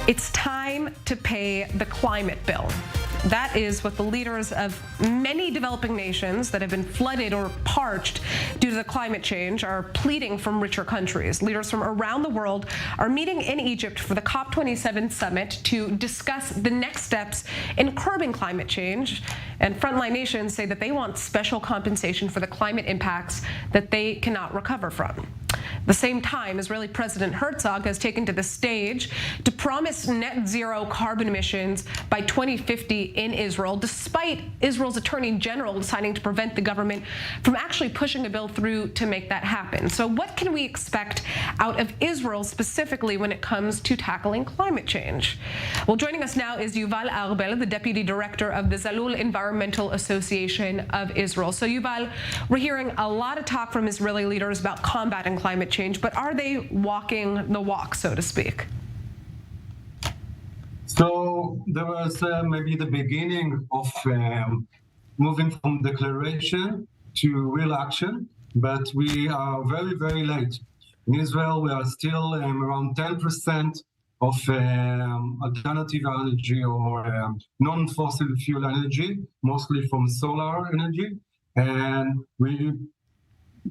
It's time to pay the climate bill. That is what the leaders of many developing nations that have been flooded or parched due to the climate change are pleading from richer countries. Leaders from around the world are meeting in Egypt for the COP27 summit to discuss the next steps in curbing climate change. And frontline nations say that they want special compensation for the climate impacts that they cannot recover from. At the same time, Israeli President Herzog has taken to the stage to promise net zero carbon emissions by 2050 in Israel, despite Israel's Attorney General deciding to prevent the government from actually pushing a bill through to make that happen. So what can we expect out of Israel specifically when it comes to tackling climate change? Well, joining us now is Youval Arbel, the Deputy Director of the Zalul Environmental Association of Israel. So Youval, we're hearing a lot of talk from Israeli leaders about combating climate change, but are they walking the walk, so to speak? So there was maybe the beginning of moving from declaration to real action, but we are very, very late. In Israel, we are still around 10% of alternative energy or non-fossil fuel energy, mostly from solar energy, and we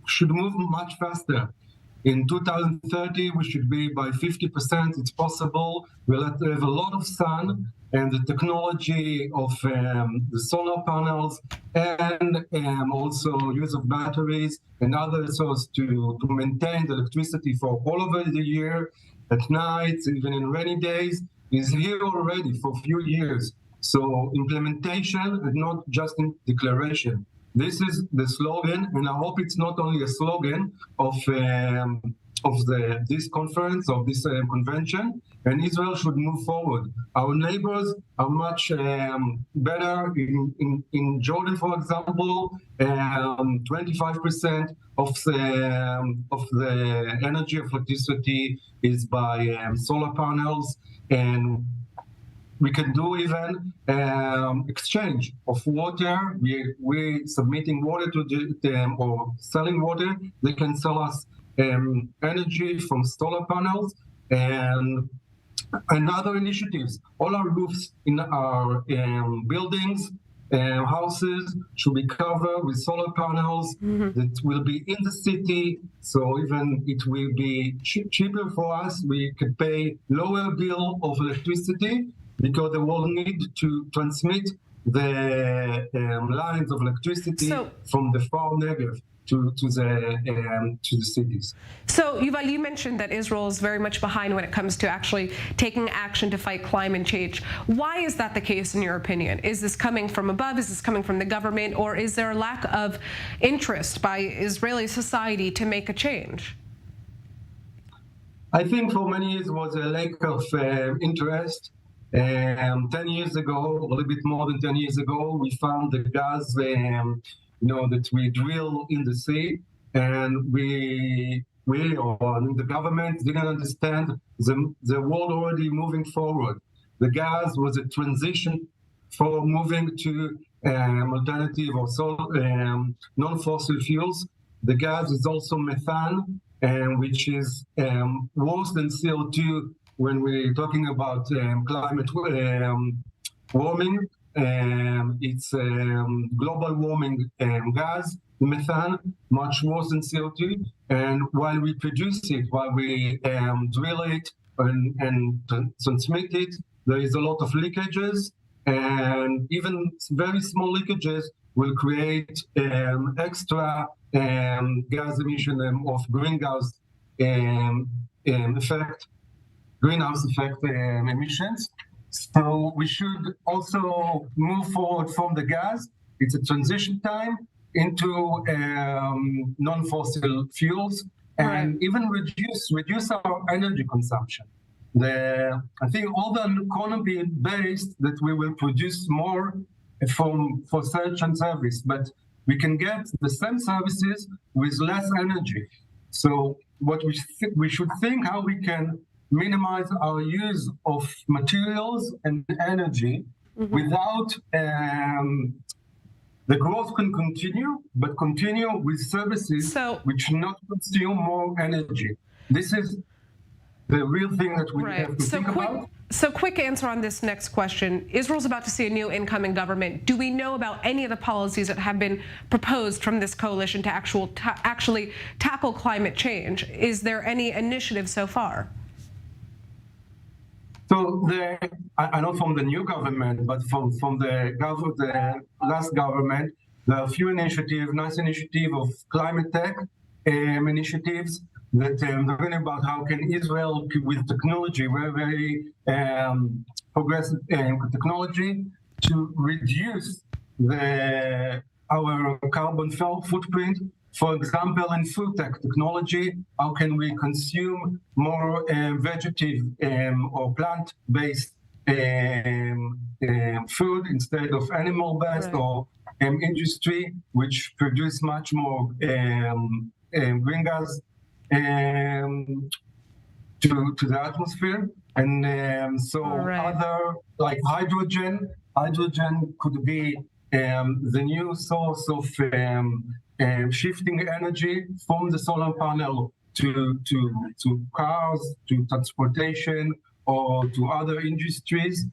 should move much faster. In 2030, we should be by 50%. It's possible. We'll have a lot of sun and the technology of the solar panels and also use of batteries and other sources to maintain the electricity for all over the year, at night, even in rainy days, is here already for a few years. So implementation and not just in declaration. This is the slogan, and I hope it's not only a slogan of this conference, of this convention, and Israel should move forward. Our neighbors are much better. In Jordan, for example, 25% of the energy of electricity is by solar panels, and we can do even exchange of water. We submitting water to them or selling water. They can sell us energy from solar panels and other initiatives. All our roofs in our buildings, houses should be covered with solar panels that will be in the city. So even it will be cheaper for us. We could pay lower bill of electricity, because they will need to transmit the lines of electricity from the far Negev to the cities. So, Youval, you mentioned that Israel is very much behind when it comes to actually taking action to fight climate change. Why is that the case, in your opinion? Is this coming from above? Is this coming from the government? Or is there a lack of interest by Israeli society to make a change? I think for many years was a lack of interest. 10 years ago, a little bit more than 10 years ago, we found the gas, that we drill in the sea, and we or the government didn't understand the world already moving forward. The gas was a transition for moving to alternative or non-fossil fuels. The gas is also methane, which is worse than CO2. When we're talking about climate warming, it's global warming gas, methane, much worse than CO2. And while we produce it, while we drill it and transmit it, there is a lot of leakages, and even very small leakages will create extra gas emission of greenhouse effect emissions. So we should also move forward from the gas. It's a transition time into non-fossil fuels, and even reduce our energy consumption. I think all the economy based that we will produce more for search and service, but we can get the same services with less energy. So what we should think how we can minimize our use of materials and energy without the growth can continue, but continue with services which not consume more energy. This is the real thing that we have to think about. So quick answer on this next question. Israel's about to see a new incoming government. Do we know about any of the policies that have been proposed from this coalition to actually tackle climate change? Is there any initiative so far? So I know from the new government, but from the last government, there are a few initiatives, nice initiative of climate tech initiatives that talking about how can Israel, with technology, very progressive technology, to reduce our carbon footprint. For example, in food tech technology, how can we consume more vegetative or plant-based food instead of animal-based, or industry, which produce much more green gas to the atmosphere. And so other, like hydrogen could be the new source of shifting energy from the solar panel to cars, to transportation, or to other industries.